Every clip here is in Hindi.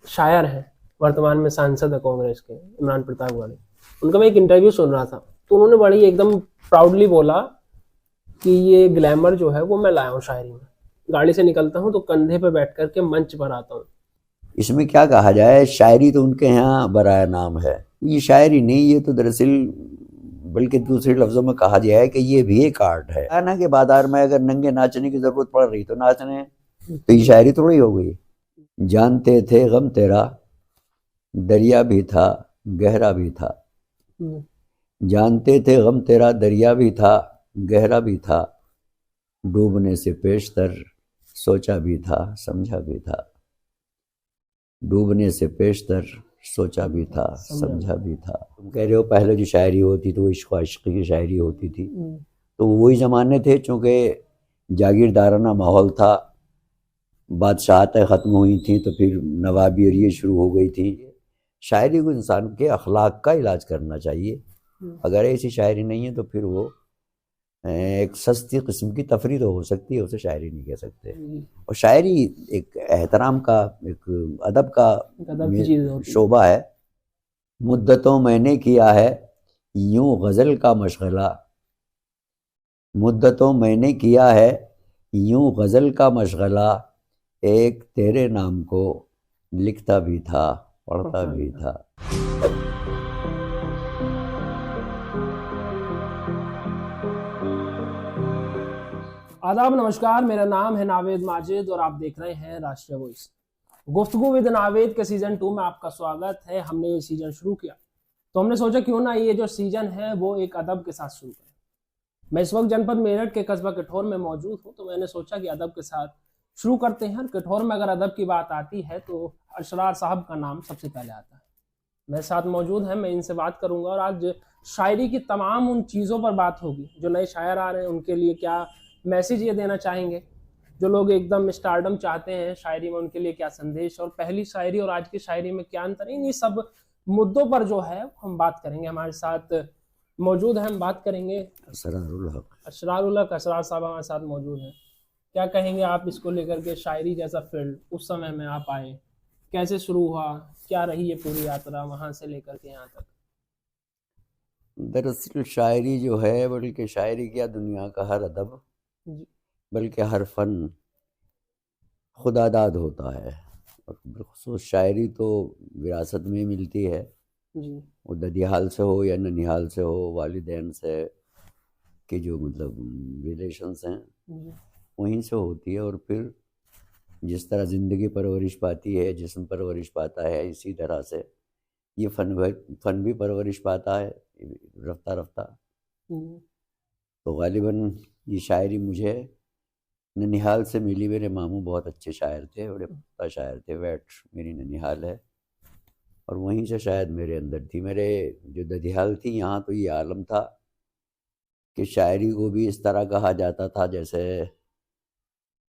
शायर हैं, वर्तमान में सांसद है कांग्रेस के, इमरान प्रतापगढ़ी। उनका मैं एक इंटरव्यू सुन रहा था, तो उन्होंने बड़ी एकदम प्राउडली बोला कि ये ग्लैमर जो है वो मैं लाया हूँ शायरी में। गाड़ी से निकलता हूँ तो कंधे पे बैठ करके मंच पर आता हूँ। इसमें क्या कहा जाए, शायरी तो उनके यहाँ बराया नाम है। ये शायरी नहीं, ये तो दरअसल बल्कि दूसरे लफ्जों में कहा जाए कि ये भी एक आर्ट है। ना कि बाजार में अगर नंगे नाचने की जरूरत पड़ रही तो नाचने, तो ये शायरी थोड़ी हो गई। जानते थे गम तेरा दरिया भी था गहरा भी था, जानते थे गम तेरा दरिया भी था गहरा भी था, डूबने से पेशतर सोचा भी था समझा भी था, डूबने से पेशतर सोचा भी था समझा भी था। तुम कह रहे हो पहले जो शायरी होती तो वो इश्क आशिकी की शायरी होती थी, तो वही ज़माने थे, चूँकि जागीरदाराना माहौल था, बादशाहतें ख़त्म हुई थी तो फिर नवाबी और ये शुरू हो गई थी। शायरी को इंसान के अखलाक का इलाज करना चाहिए। अगर ऐसी शायरी नहीं है तो फिर वो एक सस्ती किस्म की तफरीह तो हो सकती है, उसे शायरी नहीं कह सकते। और शायरी एक एहतराम का, एक अदब का शोबा है। मुद्दतों मैंने किया है यूं गज़ल का मशगला, मुद्दतों मैंने किया है यूं गज़ल का मशगला, एक तेरे नाम को लिखता भी था पढ़ता भी था। आदाब, नमस्कार, मेरा नाम है नावेद माजिद और आप देख रहे हैं राष्ट्रीय वॉइस। गुफ्तगू विद नावेद के सीजन 2 में आपका स्वागत है। हमने ये सीजन शुरू किया तो हमने सोचा क्यों ना ये जो सीजन है वो एक अदब के साथ शुरू करें। मैं इस वक्त जनपद मेरठ के कस्बा कठौर में मौजूद हूँ, तो मैंने सोचा कि अदब के साथ शुरू करते हैं। कठौर में अगर अदब की बात आती है तो अशरार साहब का नाम सबसे पहले आता है। मेरे साथ मौजूद हैं, मैं इनसे बात करूंगा और आज शायरी की तमाम उन चीज़ों पर बात होगी। जो नए शायर आ रहे हैं उनके लिए क्या मैसेज ये देना चाहेंगे, जो लोग एकदम स्टारडम चाहते हैं शायरी में उनके लिए क्या संदेश, और पहली शायरी और आज की शायरी में क्या अंतर है, इन सब मुद्दों पर जो है हम बात करेंगे। हमारे साथ मौजूद हैं, हम बात करेंगे अशरारुल हक अशरार साहब हमारे साथ मौजूद हैं। क्या कहेंगे आप इसको लेकर के, शायरी जैसा फील्ड उस समय में आप आए, कैसे शुरू हुआ, क्या रही ये पूरी यात्रा वहां से लेकर के यहाँ तक? दरअसल शायरी जो है, बल्कि शायरी क्या दुनिया का हर अदब बल्कि हर फन खुदादाद होता है। और बिलखुसूस शायरी तो विरासत में मिलती है, वो ददियाल से हो या ननिहाल से हो, वालिदैन से के जो मतलब रिलेशंस हैं वहीं से होती है। और फिर जिस तरह ज़िंदगी परवरिश पाती है, जिस्म परवरिश पाता है, इसी तरह से ये फ़न भी परवरिश पाता है रफ्ता रफ्ता। तो गालिबन ये शायरी मुझे ननिहाल से मिली। मेरे मामू बहुत अच्छे शायर थे, बड़े पुख्ता शायर थे। वैट मेरी ननिहाल है और वहीं से शायद मेरे अंदर थी। मेरे जो ददियाल थी यहाँ तो ये आलम था कि शायरी को भी इस तरह कहा जाता था जैसे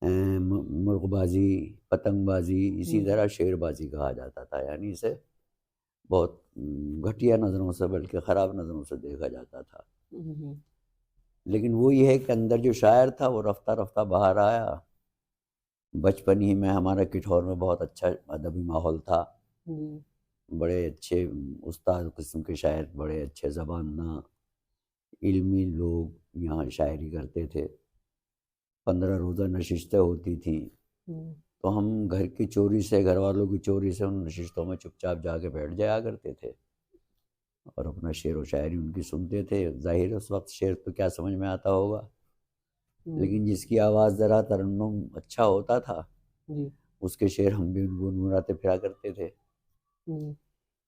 मुर्गबाजी, पतंगबाजी, इसी तरह शेरबाजी कहा जाता था। यानी इसे बहुत घटिया नज़रों से, बल्कि ख़राब नज़रों से देखा जाता था। लेकिन वो ये है कि अंदर जो शायर था वो रफ्ता रफ्ता बाहर आया। बचपन ही में हमारा किठौर में बहुत अच्छा अदबी माहौल था। बड़े अच्छे उस्ताद किस्म के शायर, बड़े अच्छे ज़बाना इल्मी लोग यहाँ शायरी करते थे। 15 रोज़ा नशिस्तें होती थी, तो हम घर की चोरी से, घर वालों की चोरी से उन नशिस्तों में चुपचाप जाके बैठ जाया करते थे और अपना शेर व शायरी उनकी सुनते थे। जाहिर उस वक्त शेर तो क्या समझ में आता होगा, लेकिन जिसकी आवाज़ ज़रा तरन्नुम अच्छा होता था उसके शेर हम भी गुनगुनाते फिरा करते थे।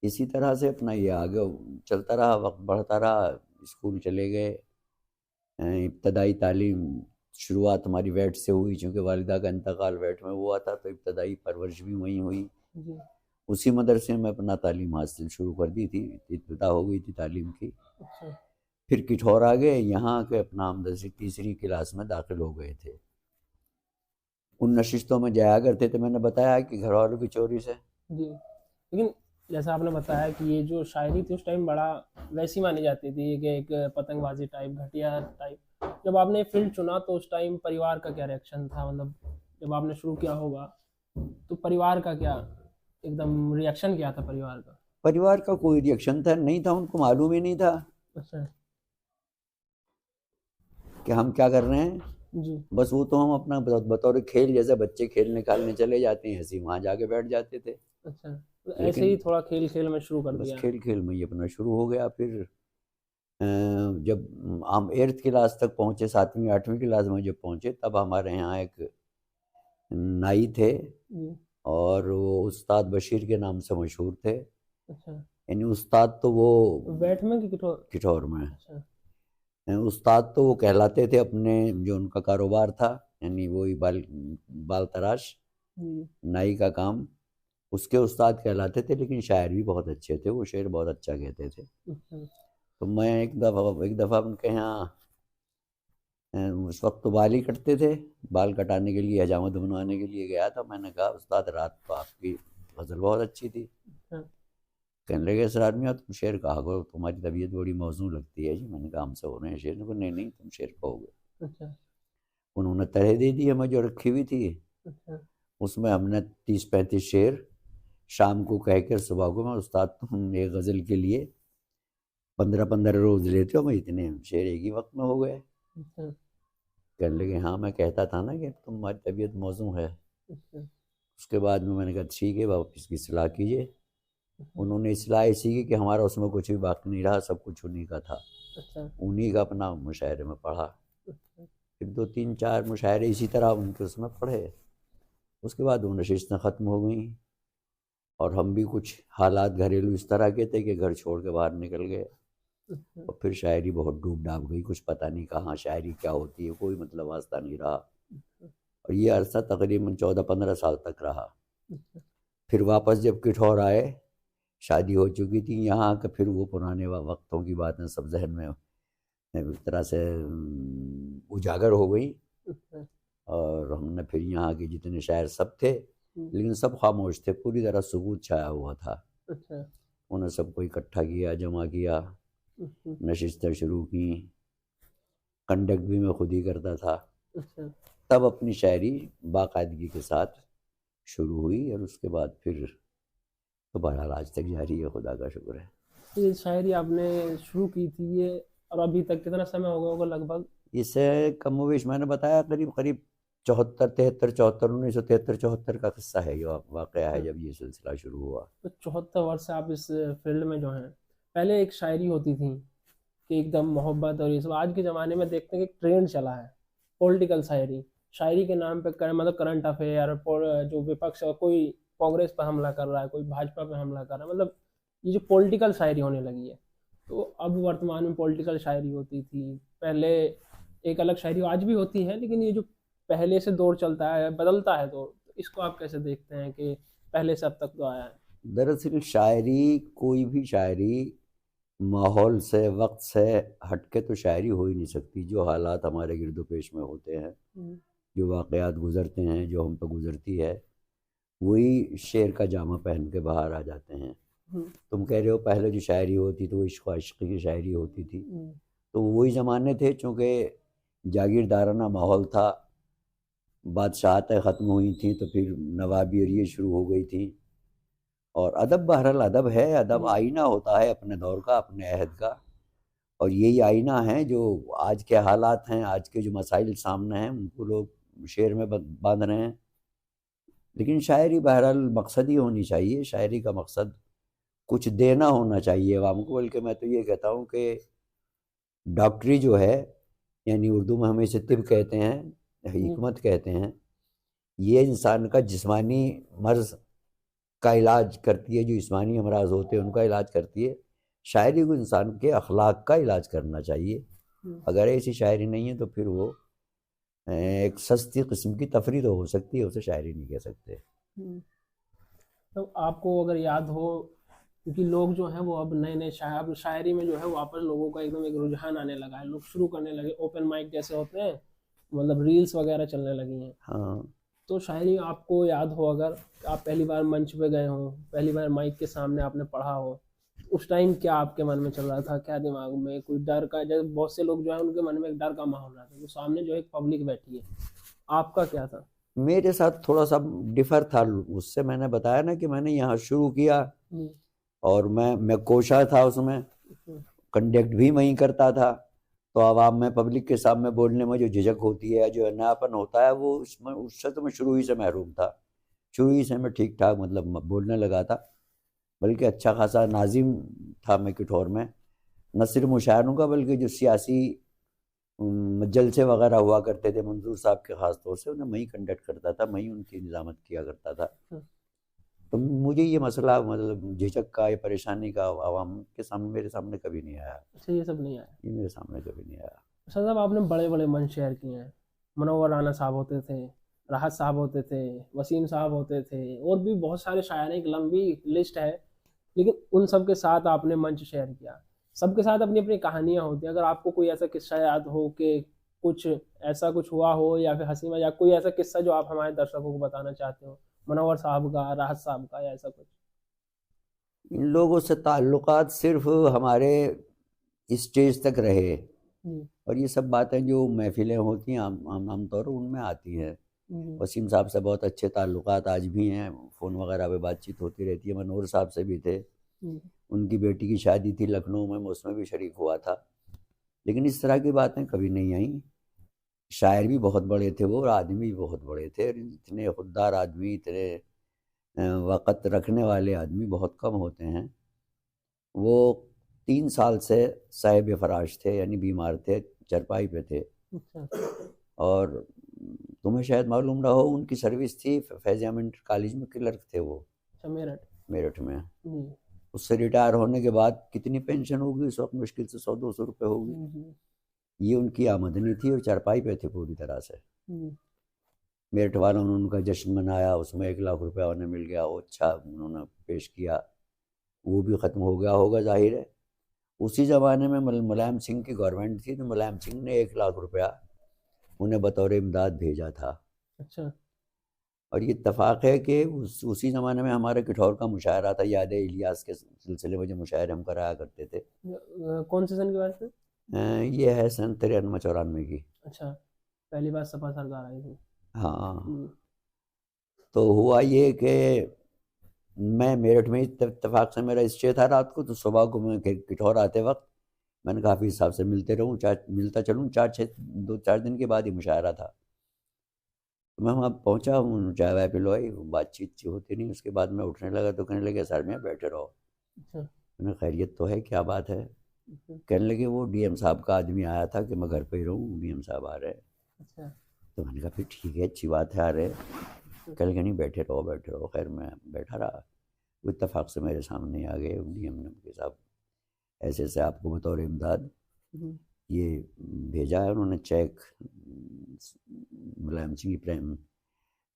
इसी तरह से अपना ये आगे चलता रहा, वक्त बढ़ता रहा, स्कूल चले गए। इब्तदाई तालीम शुरुआत हमारी वैट से हुई, चूँकि वालिदा का इंतकाल वैट में हुआ था, तो इब्तदाई परवरिश भी वहीं हुई। उसी मदरसे में अपना तालीम हासिल शुरू कर दी थी, इब्तिदा हो गई थी तालीम की। फिर किठौर आ गए, यहाँ के अपना हम 10वीं तीसरी क्लास में दाखिल हो गए थे। उन नशिस्तों में जाया करते थे। मैंने बताया कि घर वालों की चोरी से। जी, लेकिन जैसा आपने बताया कि ये जो शायरी थी उस टाइम बड़ा वैसी मानी जाती थी कि एक पतंगबाजी टाइप, घटिया टाइप। जब आपने फील्ड चुना तो उस टाइम परिवार का क्या रिएक्शन था? मतलब जब आपने शुरू किया होगा तो परिवार का क्या एकदम रिएक्शन क्या था परिवार का? परिवार का कोई रिएक्शन था नहीं था, उनको मालूम ही नहीं था अच्छा। कि हम क्या कर रहे हैं। जी। बस वो तो हम अपना बतौर खेल, जैसे बच्चे खेलने खालने चले जाते हैं ऐसे ही वहाँ जाके बैठ जाते थे। अच्छा, तो ऐसे ही लेकिन थोड़ा खेल खेल में शुरू कर बस दिया। खेल खेल में ही अपना शुरू हो गया। फिर जब हम 8th क्लास तक पहुँचे, 7वीं 8वीं क्लास में जब पहुँचे, तब हमारे यहाँ एक नाई थे जी। और वो उस्ताद बशीर के नाम से मशहूर थे। अच्छा, यानी उस्ताद तो वो बैठ में कि किठो? किठौर में, अच्छा। उस्ताद तो वो कहलाते थे अपने, जो उनका कारोबार था यानी वही बाल बाल तराश, जी। नाई का काम, उसके उस्ताद कहलाते थे। लेकिन शायर भी बहुत अच्छे थे, वो शेर बहुत अच्छा कहते थे। अच्छा। तो मैं एक दफ़ा उनके यहाँ उस वक्त तो बाल ही कटते थे, बाल कटाने के लिए, हजामत बनवाने के लिए गया था। मैंने कहा उस्ताद रात को आपकी गज़ल बहुत अच्छी थी। अच्छा। कहने लगे सर आदमी तुम शेर कहा करो, तुम्हारी तबीयत बड़ी मौजूद लगती है जी। मैंने कहा हमसे हो रहे हैं शेर? नहीं नहीं, तुम शेर कहोगे। अच्छा। उन्होंने तरह दे दी हमें जो रखी हुई थी, अच्छा। उसमें हमने 30-35 शेर शाम को कह कर सुबह को, मैं उस्ताद तुम एक गज़ल के लिए 15-15 रोज़ लेते हो, मैं इतने शेर एक ही वक्त में हो गए। अच्छा। कहने लगे हाँ मैं कहता था ना कि तुम्हारी तबीयत मौजूद है। अच्छा। उसके बाद में मैंने कहा ठीक है, वापस इसकी सलाह कीजिए। उन्होंने इस्लाह ऐसी की कि हमारा उसमें कुछ भी बाकी नहीं रहा, सब कुछ उन्हीं का था। अच्छा। उन्हीं का अपना मुशायरे में पढ़ा। अच्छा। फिर 2-3-4 मुशायरे इसी तरह उनके उसमें पढ़े। उसके बाद वो नशिस्तें ख़त्म हो गई और हम भी कुछ हालात घरेलू इस तरह के थे कि घर छोड़ के बाहर निकल गए। अच्छा। और फिर शायरी बहुत डूब डाब गई, कुछ पता नहीं कहाँ शायरी क्या होती है, कोई मतलब वास्ता नहीं रहा। और ये अरसा तकरीबन 14-15 साल तक रहा। अच्छा। फिर वापस जब किठौर आए, शादी हो चुकी थी यहाँ के, फिर वो पुराने वक्तों की बातें सब जहन में एक तरह से उजागर हो गई। अच्छा। और हमने फिर यहाँ के जितने शायर सब थे, लेकिन सब खामोश थे, पूरी तरह सुकूत छाया हुआ था। अच्छा। उन्हें सबको इकट्ठा किया, जमा किया, अच्छा। नशिस्तें शुरू की, कंडक्ट भी मैं खुद ही करता था। अच्छा। तब अपनी शायरी बाकायदगी के साथ शुरू हुई और उसके बाद फिर तो बहरहाल आज तक जारी है, खुदा का शुक्र है। ये शायरी आपने शुरू की थी ये, और अभी तक कितना समय हो गया होगा लगभग? इससे कमोवेश मैंने बताया करीब करीब 74-73-74, 1973-74 का किस्सा है, ये वाक़या है जब ये सिलसिला शुरू हुआ। तो 74 वर्ष से आप इस फील्ड में जो हैं। पहले एक शायरी होती थी कि एकदम मोहब्बत और ये सब, आज के ज़माने में देखते हैं कि ट्रेंड चला है पॉलिटिकल शायरी। शायरी के नाम पे मतलब करंट अफेयर, जो विपक्ष और कोई कांग्रेस पर हमला कर रहा है, कोई भाजपा पे हमला कर रहा है, मतलब ये जो पॉलिटिकल शायरी होने लगी है। तो अब वर्तमान में पॉलिटिकल शायरी होती थी, पहले एक अलग शायरी आज भी होती है, लेकिन ये जो पहले से दौर चलता है, बदलता है दौर, तो इसको आप कैसे देखते हैं कि पहले से अब तक तो आया है? दरअसल शायरी, कोई भी शायरी माहौल से, वक्त से हट के तो शायरी हो ही नहीं सकती। जो हालात हमारे गिरदो पेश में होते हैं, जो वाक़यात गुज़रते हैं, जो हम पर गुज़रती है, वही शेर का जामा पहन के बाहर आ जाते हैं। तुम कह रहे हो पहले जो शायरी होती तो वो इश्क आशिक़ी की शायरी होती थी, तो वही ज़माने थे, चूँकि जागीरदाराना माहौल था, बादशाहतें ख़त्म हुई थी, तो फिर नवाबी और ये शुरू हो गई थी। और अदब बहरहाल अदब है, अदब आईना होता है अपने दौर का, अपने अहद का। और यही आईना है जो आज के हालात हैं, आज के जो मसाइल सामने हैं, उनको लोग शेर में बांध रहे हैं। लेकिन शायरी बहरहाल मकसदी होनी चाहिए, शायरी का मकसद कुछ देना होना चाहिए अवाम को। बल्कि मैं तो ये कहता हूँ कि डॉक्टरी जो है, यानी उर्दू में हम इसे तिब कहते हैं, हिकमत कहते हैं, ये इंसान का जिस्मानी मर्ज़ का इलाज करती है, जो जिस्मानी अमराज होते हैं उनका इलाज करती है। शायरी को इंसान के अखलाक का इलाज करना चाहिए। अगर ऐसी शायरी नहीं है तो फिर वो एक सस्ती किस्म की तफरीह तो हो सकती है, उसे शायरी नहीं कह सकते। तो आपको अगर याद हो, क्योंकि लोग जो हैं वो अब नए नए अब शायरी में जो है वापस लोगों का एकदम एक रुझान आने लगा है, लोग शुरू करने लगे, ओपन माइक जैसे होते हैं, मतलब रील्स वगैरह चलने लगी हैं। हाँ, तो शायरी आपको याद हो, अगर आप पहली बार मंच पे गए हो, पहली बार माइक के सामने आपने पढ़ा हो, उस टाइम क्या आपके मन में चल रहा था, क्या दिमाग में कोई डर का, जैसे बहुत से लोग जो है उनके मन में एक डर का माहौल रहता है, तो सामने जो एक पब्लिक बैठी है, आपका क्या था? मेरे साथ थोड़ा सा डिफर था उससे। मैंने बताया ना कि मैंने यहाँ शुरू किया और मैं कोशा था उसमें, कंडक्ट भी मैं ही करता था। तो आवाम में पब्लिक के सामने बोलने में जो झिझक होती है, जो नयापन होता है, वो उसमें उससे तो मैं शुरू ही से महरूम था। शुरू ही से मैं ठीक ठाक मतलब बोलने लगा था, बल्कि अच्छा खासा नाजिम था मैं किठौर में। न सिर्फ मुशायरों का बल्कि जो सियासी जलसे वगैरह हुआ करते थे मंजूर साहब के खास तौर से, उन्हें मैं ही कंडक्ट करता था, मैं ही उनकी निजामत किया करता था। तो मुझे ये मसला मतलब झिझक का या परेशानी का आवाम के सामने मेरे सामने कभी नहीं आया। अच्छा, ये सब नहीं आया? ये मेरे सामने कभी नहीं आया। अच्छा साहब, आपने बड़े बड़े मंच शेयर किए हैं, मुनव्वर राना साहब होते थे, राहत साहब होते थे, वसीम साहब होते थे, और भी बहुत सारे शायर हैं, एक लंबी लिस्ट है, लेकिन उन सब के साथ आपने मंच शेयर किया। सबके साथ अपनी अपनी कहानियां होती हैं। अगर आपको कोई ऐसा किस्सा याद हो कि कुछ ऐसा कुछ हुआ हो, या फिर हंसी मजाक कोई ऐसा किस्सा जो आप हमारे दर्शकों को बताना चाहते हो, मुनव्वर साहब का, राहत साहब का, या ऐसा कुछ? इन लोगों से ताल्लुकात सिर्फ हमारे स्टेज तक रहे, और ये सब बातें जो महफिलें होती हैं आमतौर पर उनमें आती हैं। वसीम साहब से बहुत अच्छे ताल्लुकात आज भी हैं, फ़ोन वगैरह पे बातचीत होती रहती है। मनोहर साहब से भी थे, उनकी बेटी की शादी थी लखनऊ में, मैं उसमें भी शरीक हुआ था। लेकिन इस तरह की बातें कभी नहीं आई। शायर भी बहुत बड़े थे वो, और आदमी भी बहुत बड़े थे। इतने खुददार आदमी, इतने वक़्त रखने वाले आदमी बहुत कम होते हैं। वो 3 साल से साहिब फराश थे, यानी बीमार थे, चरपाई पे थे। और तुम्हें शायद मालूम ना हो, उनकी सर्विस थी फैज़ अहमद कॉलेज में, क्लर्क थे वो। मेरठ में। उससे रिटायर होने के बाद कितनी पेंशन होगी उस वक्त, मुश्किल से 100-200 रुपये होगी। ये उनकी आमदनी थी, और चरपाई पे थे पूरी तरह से। मेरठ वालों ने उनका जश्न मनाया, उसमें 1 लाख रुपया उन्हें मिल गया, वो अच्छा उन्होंने पेश किया। वो भी ख़त्म हो गया होगा जाहिर है। उसी ज़माने में मुलायम सिंह की गवर्नमेंट थी, तो मुलायम सिंह ने 1 लाख रुपया उन्हें बतौर इमदाद भेजा था। अच्छा। और ये इत्तफाक है कि उसी ज़माने में हमारे किठौर का मुशायरा था, याद है इलियास के सिलसिले में जो मुशायरे हम कराया करते थे। कौन से सन की बात है? ये है सन 93-94 की। अच्छा, पहली बार सपा सरकार आई थी। हाँ। तो हुआ ये कि मैं मेरठ में इत्तेफाक से मेरा स्टे था रात को, तो सुबह को मैं किठौर आते वक्त मैंने कहा हाफिज़ साहब से मिलते रहूँ, मिलता चलूँ। 2-4 दिन के बाद ही मुशायरा था। तो मैं वहाँ पहुँचा, चाय वाय पिलवाई, बातचीत होती नहीं। उसके बाद मैं उठने लगा तो कहने लगे सर में बैठे रहो। मैंने खैरियत तो है, क्या बात है? कहने लगे वो डीएम साहब का आदमी आया था कि मैं घर पे ही रहूँ, डीएम साहब आ रहे हैं। तो मैंने कहा फिर ठीक है, अच्छी बात है, आ रहे। कहने लगे नहीं, बैठे रहो बैठे रहो। खैर मैं बैठा रहा। वो इत्तफाक से मेरे सामने आ गए डीएम ने के साहब, ऐसे ऐसे आपको बतौर इमदाद ये भेजा है उन्होंने चेक, मुलायम सिंह प्रेम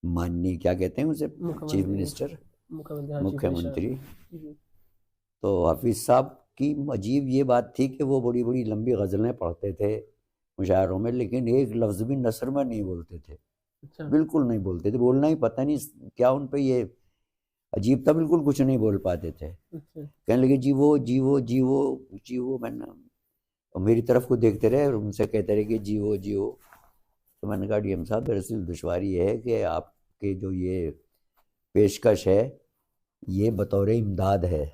माननीय क्या कहते हैं उसे, चीफ मिनिस्टर, मुख्यमंत्री। तो हाफिज़ साहब की अजीब ये बात थी कि वो बड़ी बड़ी लंबी गज़लें पढ़ते थे मुशायरों में, लेकिन एक लफ्ज़ भी नसर में नहीं बोलते थे। अच्छा। बिल्कुल नहीं बोलते थे, बोलना ही पता नहीं क्या उन पे ये अजीब था, बिल्कुल कुछ नहीं बोल पाते थे। अच्छा। कहने लगे जीवो जीवो जीवो जीवो। मैंने और मेरी तरफ को देखते रहे और उनसे कहते रहे कि जीवो जीवो। तो मैंने कहा डीएम साहब दरअसल दुश्वारी ये है कि आपके जो ये पेशकश है ये बतौर इमदाद है,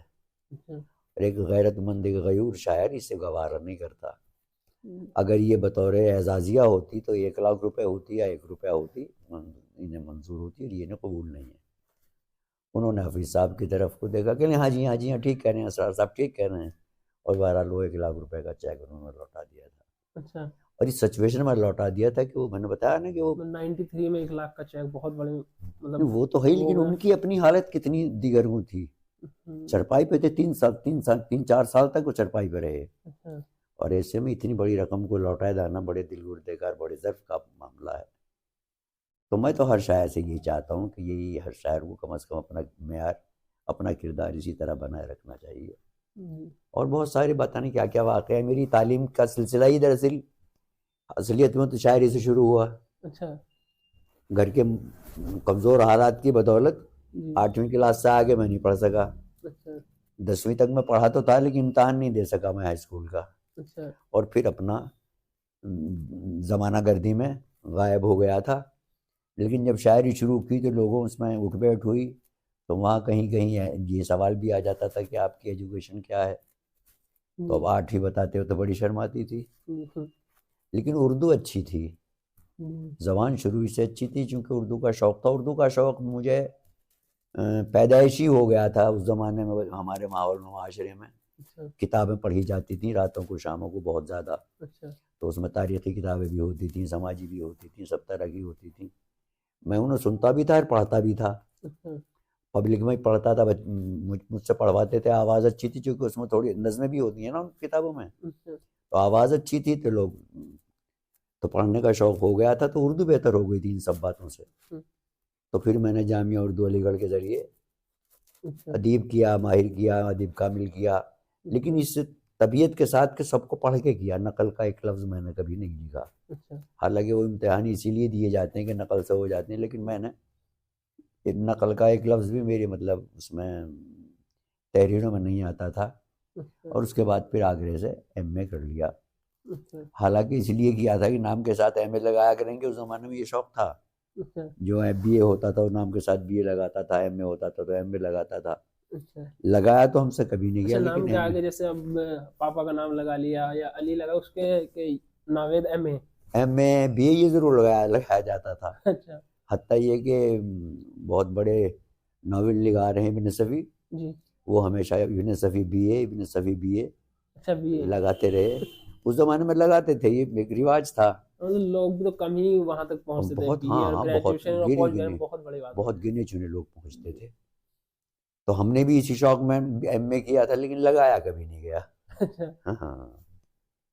और एक गैरतमंद एक गयूर शायर इसे गवारा नहीं करता। अगर ये बतौर एजाजिया होती तो 1 लाख रुपए होती या 1 रुपया होती, इन्हें मंजूर होती, और ये इन्हें कबूल नहीं है। उन्होंने हाफिज़ साहब की तरफ को देखा कि हाँ जी हाँ जी हाँ ठीक कह रहे हैं असरार साहब, ठीक कह रहे हैं। और बहरहाल वो 1 लाख रुपए का चेक उन्होंने लौटा दिया था। अच्छा। और इस सिचुएशन में लौटा दिया था कि वो मैंने बताया ना कि वो 93 में 1 लाख का चेक बहुत बड़े मतलब वो तो है, लेकिन उनकी अपनी हालत कितनी दिगरगू थी। चरपाई पे थे 3-4 साल तक वो चरपाई पे रहे। अच्छा। और ऐसे में इतनी बड़ी रकम को लौटाया जाना बड़े दिल गुर्देगार, बड़े ज़र्फ का मामला है। तो मैं तो हर शायर से यही चाहता हूँ कि यही हर शायर को कम से कम अपना मेयार, अपना किरदार इसी तरह बनाए रखना चाहिए। और बहुत सारे बताने क्या क्या वाक़या है। मेरी तालीम का सिलसिला ही दरअसल असलियत में तो शायरी से शुरू हुआ। अच्छा। घर के कमज़ोर हालात की बदौलत जी। 8वीं क्लास से आगे मैं नहीं पढ़ सका। अच्छा 10वीं तक मैं पढ़ा तो था, लेकिन इम्तहान नहीं दे सका मैं हाई स्कूल का। अच्छा और फिर अपना ज़माना गर्दी में गायब हो गया था। लेकिन जब शायरी शुरू की तो लोगों उसमें उठ बैठ हुई, तो वहाँ कहीं कहीं ये सवाल भी आ जाता था कि आपकी एजुकेशन क्या है। तो अब 8वीं बताते हो तो बड़ी शर्म आती थी। लेकिन उर्दू अच्छी थी, ज़बान शुरू से अच्छी थी, क्योंकि उर्दू का शौक़ था। उर्दू का शौक़ मुझे पैदाइशी हो गया था उस ज़माने में। हमारे माहौल में, माशरे में अच्छा किताबें पढ़ी जाती थी रातों को शामों को बहुत ज़्यादा। अच्छा तो उसमें तारीख़ी किताबें भी होती थी, समाजी भी होती थी, सब तरह की होती थी। मैं उन्हें सुनता भी था और पढ़ता भी था। अच्छा पब्लिक में ही पढ़ता था, मुझसे पढ़वाते थे। आवाज़ अच्छी थी, क्योंकि उसमें थोड़ी नज़में भी होती हैं ना उन किताबों में। अच्छा तो आवाज़ अच्छी थी तो लोग, तो पढ़ने का शौक़ हो गया था। तो उर्दू बेहतर हो गई थी इन सब बातों से। तो फिर मैंने जामिया उर्दू अलीगढ़ के ज़रिए अच्छा अदीब किया, माहिर किया, अदीब कामिल किया। लेकिन इस तबीयत के साथ कि सबको पढ़ के किया, नकल का एक लफ्ज़ मैंने कभी नहीं लिखा। अच्छा हालांकि वो इम्तिहान इसीलिए दिए जाते हैं कि नकल से हो जाते हैं, लेकिन मैंने नकल का एक लफ्ज़ भी मेरी मतलब उसमें तहरीरों में नहीं आता था। अच्छा और उसके बाद फिर आगरे से एमए कर लिया। अच्छा हालांकि इसलिए किया था कि नाम के साथ एमए लगाया करेंगे, उस ज़माने में ये शौक़ था। अच्छा जो बीए होता था वो नाम के साथ बीए लगाता था, एमए होता था तो एमए लगाता था। अच्छा लगाया तो हमसे कभी नहीं अच्छा गया, नाम लेकिन के एमए। आगे जैसे अब पापा का नाम लगा लिया या अली लगा उसके के Naved M A. MA BA ये ज़रूर लगाया लगाया जाता था। अच्छा हत्ता ये कि बहुत बड़े नावल निगार हैं इब्न सफ़ी, जी वो हमेशा इब्न सफ़ी बीए, इब्न सफ़ी बीए अच्छा बी ए। लगाते रहे। उस ज़माने में लगाते थे, ये एक रिवाज था। मतलब लोग भी तो कम ही वहां तक और पहुंचते थे, बहुत, बी ए हाँ और हाँ, बहुत ग्रेजुएशन और गिने पोस्ट ग्रेजुएशन गिने, बहुत बड़ी बात बहुत होती है। गिने चुने लोग पहुँचते थे। तो हमने भी इसी शौक़ में एमए किया था, लेकिन लगाया कभी नहीं गया। अच्छा हाँ हाँ।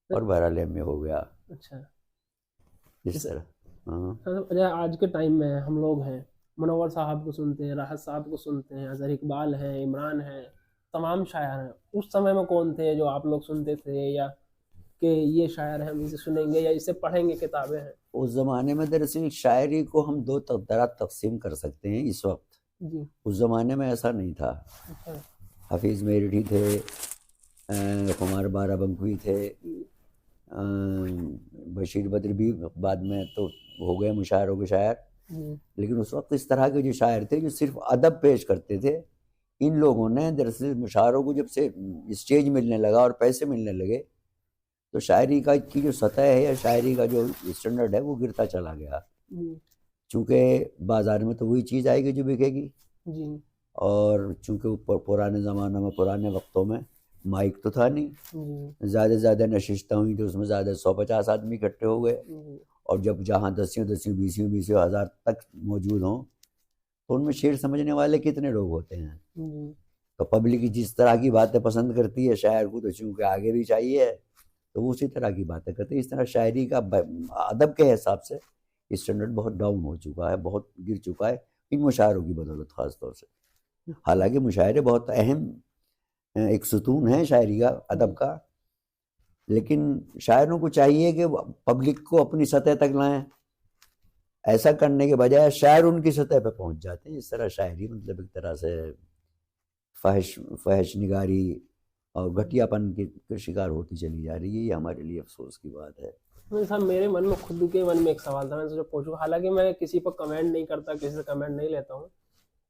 और बहरहाल एमए हो गया अच्छा इस तरह। हाँ मतलब अच्छा आज के टाइम में हम लोग हैं, मुनव्वर साहब को सुनते हैं, राहत साहब को सुनते हैं, अजहर इकबाल हैं, इमरान हैं, तमाम शायर हैं। उस समय में कौन थे जो आप लोग सुनते थे, या कि ये शायर हैं हम इसे सुनेंगे या इसे पढ़ेंगे, किताबें हैं? उस ज़माने में दरअसल शायरी को हम दो तरह तकसीम कर सकते हैं इस वक्त। जी उस ज़माने में ऐसा नहीं था। अच्छा हफीज़ मेरठी थे, खुमार बाराबंकी थे, बशीर बद्र भी बाद में तो हो गए मुशायरों के शायर। जी लेकिन उस वक्त इस तरह के जो शायर थे जो सिर्फ अदब पेश करते थे, इन लोगों ने दरअसल मुशायरों को जब से स्टेज मिलने लगा और पैसे मिलने लगे, तो शायरी का की जो सतह है या शायरी का जो स्टैंडर्ड है वो गिरता चला गया। जी चूँकि बाज़ार में तो वही चीज़ आएगी जो बिकेगी, जी और चूँकि पुराने ज़माने में, पुराने वक्तों में माइक तो था नहीं, जी ज़्यादा से ज़्यादा नशिस्तें हुई तो उसमें ज़्यादा 150 आदमी इकट्ठे हो गए। जी और जब जहाँ 10 बीसियों हज़ार तक मौजूद हों, तो उनमें शेर समझने वाले कितने लोग होते हैं। जी तो पब्लिक जिस तरह की बातें पसंद करती है, शायर को तो चूँकि आगे भी चाहिए, तो वो उसी तरह की बातें करते हैं। इस तरह शायरी का अदब के हिसाब से स्टैंडर्ड बहुत डाउन हो चुका है, बहुत गिर चुका है, इन मुशायरों की बदौलत ख़ास तौर से। हालांकि मुशायरे बहुत अहम एक सुतून है शायरी का, अदब का, लेकिन शायरों को चाहिए कि पब्लिक को अपनी सतह तक लाएं। ऐसा करने के बजाय शायर उनकी सतह पर पहुंच जाते हैं। इस तरह शायरी मतलब एक तरह से फहश निगारी और घटियापन के शिकार होती चली जा रही है। ये हमारे लिए अफसोस की बात है। नहीं साहब, मेरे मन में खुद के मन में एक सवाल था, मैं सोचा पूछूं। हालांकि मैं किसी पर कमेंट नहीं करता, किसी से कमेंट नहीं लेता हूँ।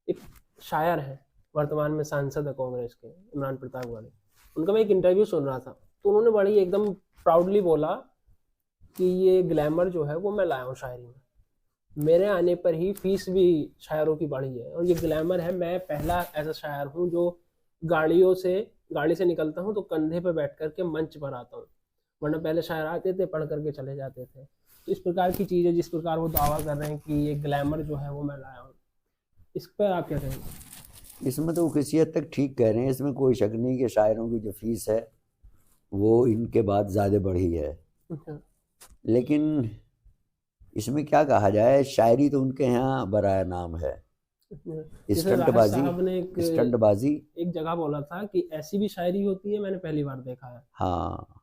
एक शायर है, वर्तमान में सांसद है कांग्रेस के, इमरान प्रताप वाले। उनका मैं एक इंटरव्यू सुन रहा था, तो उन्होंने बड़ी एकदम प्राउडली बोला कि ये ग्लैमर जो है वो मैं लाया हूँ शायरी में। मेरे आने पर ही फीस भी शायरों की बढ़ी है, और ये ग्लैमर है। मैं पहला ऐसा शायर हूँ जो गाड़ी से निकलता हूँ तो कंधे पे बैठ करके मंच पर आता हूँ, वरना पहले शायर आते थे, पढ़ करके चले जाते थे। तो इस प्रकार की चीज़ें, जिस प्रकार वो दावा कर रहे हैं कि ये ग्लैमर जो है वो मैं लाया हूँ, इस पर आप क्या कहेंगे? इसमें तो किसी हद तक ठीक कह रहे हैं, इसमें कोई शक नहीं कि शायरों की जो फीस है वो इनके बाद ज़्यादा बढ़ी है। अच्छा लेकिन इसमें क्या कहा जाए, शायरी तो उनके यहाँ बराया नाम है। जैसे राहत स्टंटबाजी, साहब ने स्टंटबाजी, एक जगह बोला था कि ऐसी भी शायरी होती है, मैंने पहली बार देखा है। हाँ,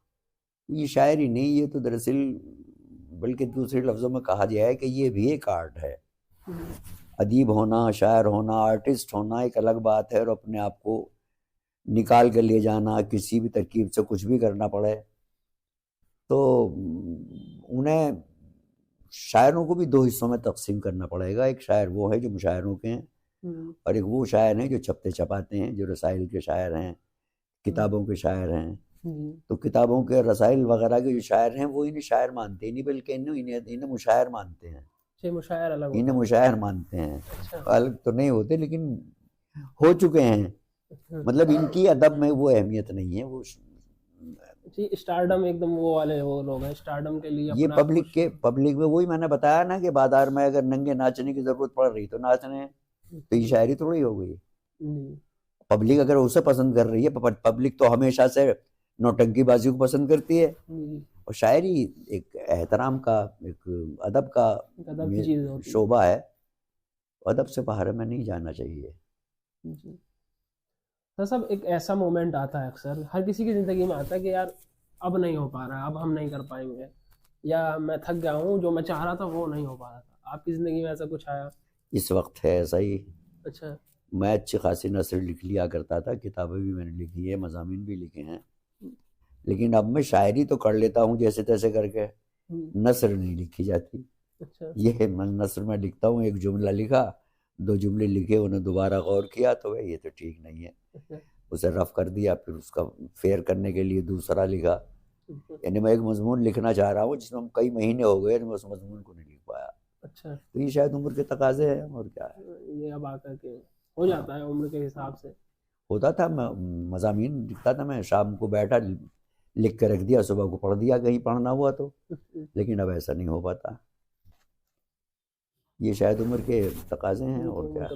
ये शायरी नहीं, ये तो दरअसल बल्कि दूसरे लफ्ज़ों में कहा गया है कि ये भी एक आर्ट है। अदीब होना, शायर होना, आर्टिस्ट होना एक अलग बात है, और अपने आप को निकाल के ले जाना, किसी भी तरकीब से कुछ भी करना पड़े, तो उन्हें शायरों को भी दो हिस्सों में तकसीम करना पड़ेगा। एक शायर वो है जो मुशायरों के हैं, और एक वो शायर हैं जो छपते छपाते हैं, जो रसाइल के शायर हैं, किताबों के शायर हैं। तो किताबों के रसाइल वगैरह के जो शायर हैं वो इन्हें शायर मानते ही नहीं, बल्कि इन्हें मुशायर मानते हैं। मुशायर अलग इन्हें होता मुशायर मानते हैं। अच्छा। अलग तो नहीं होते, लेकिन हो चुके हैं। मतलब इनकी अदब में वो अहमियत नहीं है। वो जी, स्टारडम एकदम वो वाले वो लोग हैं, स्टारडम के लिए ये अपना पब्लिक में वही मैंने बताया ना कि बाजार में अगर नंगे नाचने की जरूरत पड़ रही तो नाचने, तो ये शायरी थोड़ी हो गई। पब्लिक अगर उसे पसंद कर रही है, पब्लिक तो हमेशा से नौटंकीबाजी को पसंद करती है, और शायरी एक एहतराम का, एक अदब का शोबा है। अदब से बाहर में नहीं जाना चाहिए। तो सब एक ऐसा मोमेंट आता है, अक्सर हर किसी की ज़िंदगी में आता है कि यार अब नहीं हो पा रहा है, अब हम नहीं कर पाएंगे, या मैं थक गया हूँ, जो मैं चाह रहा था वो नहीं हो पा रहा था। आपकी ज़िंदगी में ऐसा कुछ आया? इस वक्त है ऐसा ही। अच्छा। मैं अच्छी खासी नस्र लिख लिया करता था, किताबें भी मैंने लिखी है, मज़ामीन भी लिखे हैं, लेकिन अब मैं शायरी तो कर लेता हूँ जैसे तैसे करके, नस्र नहीं लिखी जाती। अच्छा। ये मैं नस्र में लिखता हूँ, एक जुमला लिखा, दो जुमले लिखे, उन्हें दोबारा गौर किया तो ये तो ठीक नहीं है, उसे रफ कर दिया, फिर उसका फेयर करने के लिए दूसरा लिखा। यानी मैं एक मजमून लिखना चाह रहा हूँ जिसमें कई महीने हो गए, मैं उस मजमून को नहीं लिख पाया। अच्छा। तो ये शायद उम्र के तकाजे हैं, और क्या है। ये अब आकर के हो जाता है उम्र के हिसाब से। होता था, मैं मज़ामीन लिखता था, मैं शाम को बैठा, लिख के रख दिया, सुबह को पढ़ दिया कहीं पढ़ना हुआ तो। लेकिन अब ऐसा नहीं हो पाता। ये शायद उम्र के तकाजे हैं, और क्या।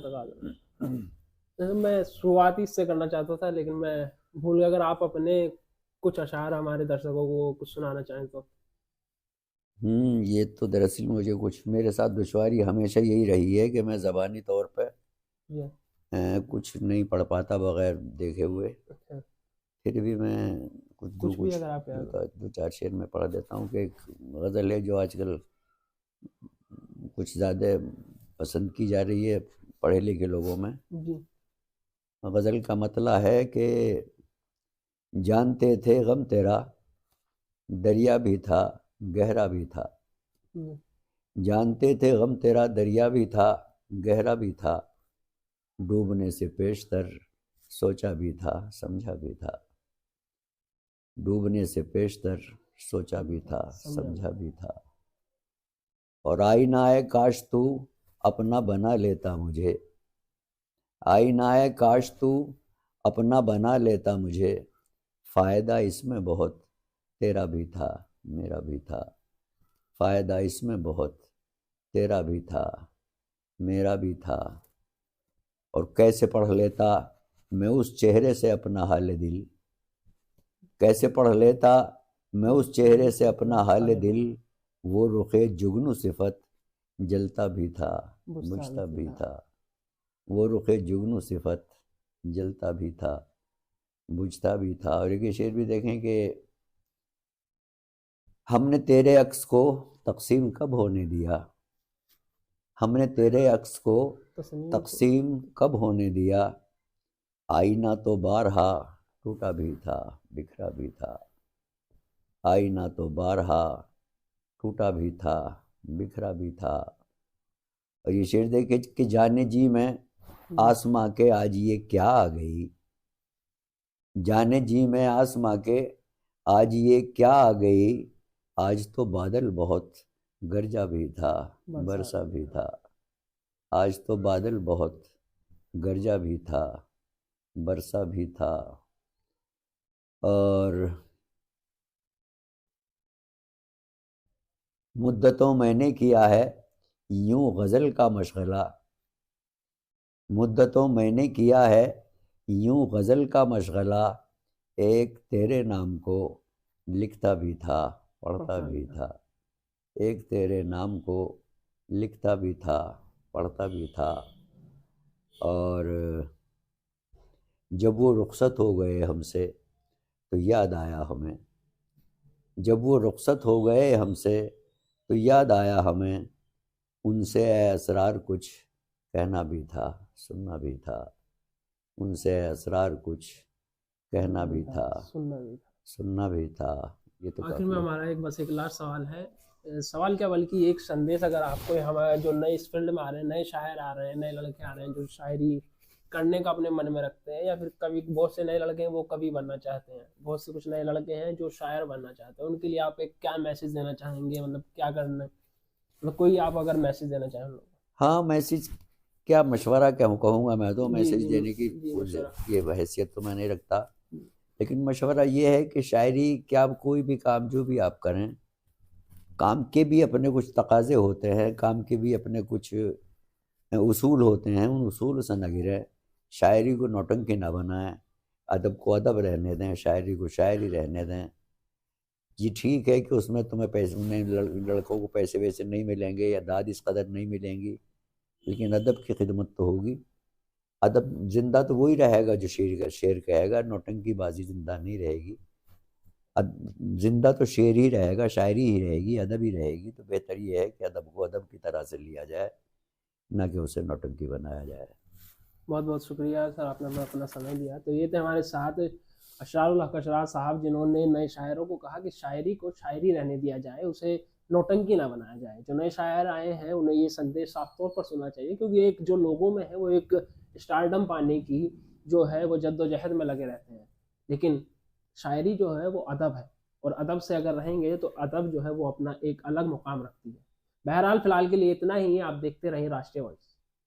मैं शुरुआत ही इससे करना चाहता था, लेकिन मैं भूल गया। अगर आप अपने कुछ अशार हमारे दर्शकों को कुछ सुनाना चाहें तो। ये तो दरअसल मुझे कुछ, मेरे साथ दुश्वारी हमेशा यही रही है कि मैं ज़बानी तौर पे कुछ नहीं पढ़ पाता बगैर देखे हुए। अच्छा। फिर भी मैं कुछ भी अगर आप दो चार शेर में पढ़ देता हूँ कि एक गज़ल है जो आजकल कुछ ज़्यादा पसंद की जा रही है पढ़े लिखे लोगों में। गज़ल का मतला है कि जानते थे गम तेरा दरिया भी था गहरा भी था, जानते थे गम तेरा दरिया भी था गहरा भी था, डूबने से पेशतर सोचा भी था समझा भी था, डूबने से पेशतर सोचा भी था समझा भी था। और आईनाए काश तू अपना बना लेता मुझे, आईनाए काश तू अपना बना लेता मुझे, फ़ायदा इसमें बहुत तेरा भी था मेरा भी था, फ़ायदा इसमें बहुत तेरा भी था मेरा भी था। और कैसे पढ़ लेता मैं उस चेहरे से अपना हाल दिल, कैसे पढ़ लेता मैं उस चेहरे से अपना हाल दिल, वो रुखे जुगनू सिफत जलता भी था बुझता भी था, वो रुखे जुगनू सिफत जलता भी था बुझता भी था। और एक शेर भी देखें कि हमने तेरे अक्स को तकसीम कब होने दिया, हमने तेरे अक्स को तकसीम कब होने दिया, आईना तो बारहा टूटा भी था बिखरा भी था, आईना तो बारहा टूटा भी था बिखरा भी था। और ये शेर देखे कि जाने जी में आसमां के आज ये क्या आ गई, जाने जी में आसमां के आज ये क्या आ गई, आज तो बादल बहुत गरजा भी था बरसा भी था, आज तो बादल बहुत गरजा भी था बरसा भी था। और मुद्दतों मैंने किया है यूं गज़ल का मशगला, मुद्दतों मैंने किया है यूं गज़ल का मशगला, एक तेरे नाम को लिखता भी था पढ़ता भी था, एक तेरे नाम को लिखता भी था पढ़ता भी था। और जब वो रुखसत हो गए हमसे तो याद आया हमें, जब वो रुखसत हो गए हमसे तो याद आया हमें, उनसे असरार कुछ कहना भी था, सुनना भी था। उनसे असरार कुछ कहना भी था, सुनना भी था। सुनना भी था। ये तो आखिर में काफी हमारा एक लास्ट सवाल है, सवाल क्या बल्कि एक संदेश, अगर आपको हमारे जो नए इस फील्ड में आ रहे हैं, नए शायर आ रहे हैं, नए लड़के आ रहे हैं जो शायरी करने का अपने मन में रखते हैं, या फिर कभी बहुत से नए लड़के हैं वो कवि बनना चाहते हैं, बहुत से कुछ नए लड़के हैं जो शायर बनना चाहते हैं, उनके लिए आप एक क्या मैसेज देना चाहेंगे? मतलब क्या करना, मतलब कोई आप अगर मैसेज देना चाहें उन लोगों को। हाँ, मैसेज क्या, मशवरा क्या कहूँगा मैं तो, जी मैसेज जी देने की जी मशवरा। ये हैसियत तो मैं नहीं रखता। लेकिन मशवरा ये है कि शायरी क्या, कोई भी काम जो भी आप करें, काम के भी अपने कुछ तकाजे होते हैं, काम के भी अपने कुछ उसूल होते हैं, उन उसूल से न गिरे। शायरी को नौटंकी ना बनाएं, अदब को अदब रहने दें, शायरी को शायरी रहने दें। ये ठीक है कि उसमें तुम्हें पैसे नहीं, लड़कों को पैसे वैसे नहीं मिलेंगे या दाद इस कदर नहीं मिलेंगी, लेकिन अदब की खिदमत तो होगी। अदब जिंदा तो वही रहेगा जो शेर कहेगा, नौटंकी बाजी जिंदा नहीं रहेगी। जिंदा तो शेर ही रहेगा, शायरी ही रहेगी, अदब ही रहेगी। तो बेहतर ये है कि अदब को अदब की तरह से लिया जाए, ना कि उसे नौटंकी बनाया जाए। बहुत बहुत शुक्रिया सर, आपने हमें अपना समय दिया। तो ये थे हमारे साथ अशरारुल हक अशरार साहब, जिन्होंने नए शायरों को कहा कि शायरी को शायरी रहने दिया जाए, उसे नौटंकी ना बनाया जाए। जो नए शायर आए हैं उन्हें ये संदेश साफ तौर पर सुनना चाहिए, क्योंकि एक जो लोगों में है वो एक स्टारडम पाने की जो है वो जद्दोजहद में लगे रहते हैं, लेकिन शायरी जो है वो अदब है, और अदब से अगर रहेंगे तो अदब जो है वो अपना एक अलग मुकाम रखती है। बहरहाल फिलहाल के लिए इतना ही, आप देखते रहिए राष्ट्रीय वॉइस।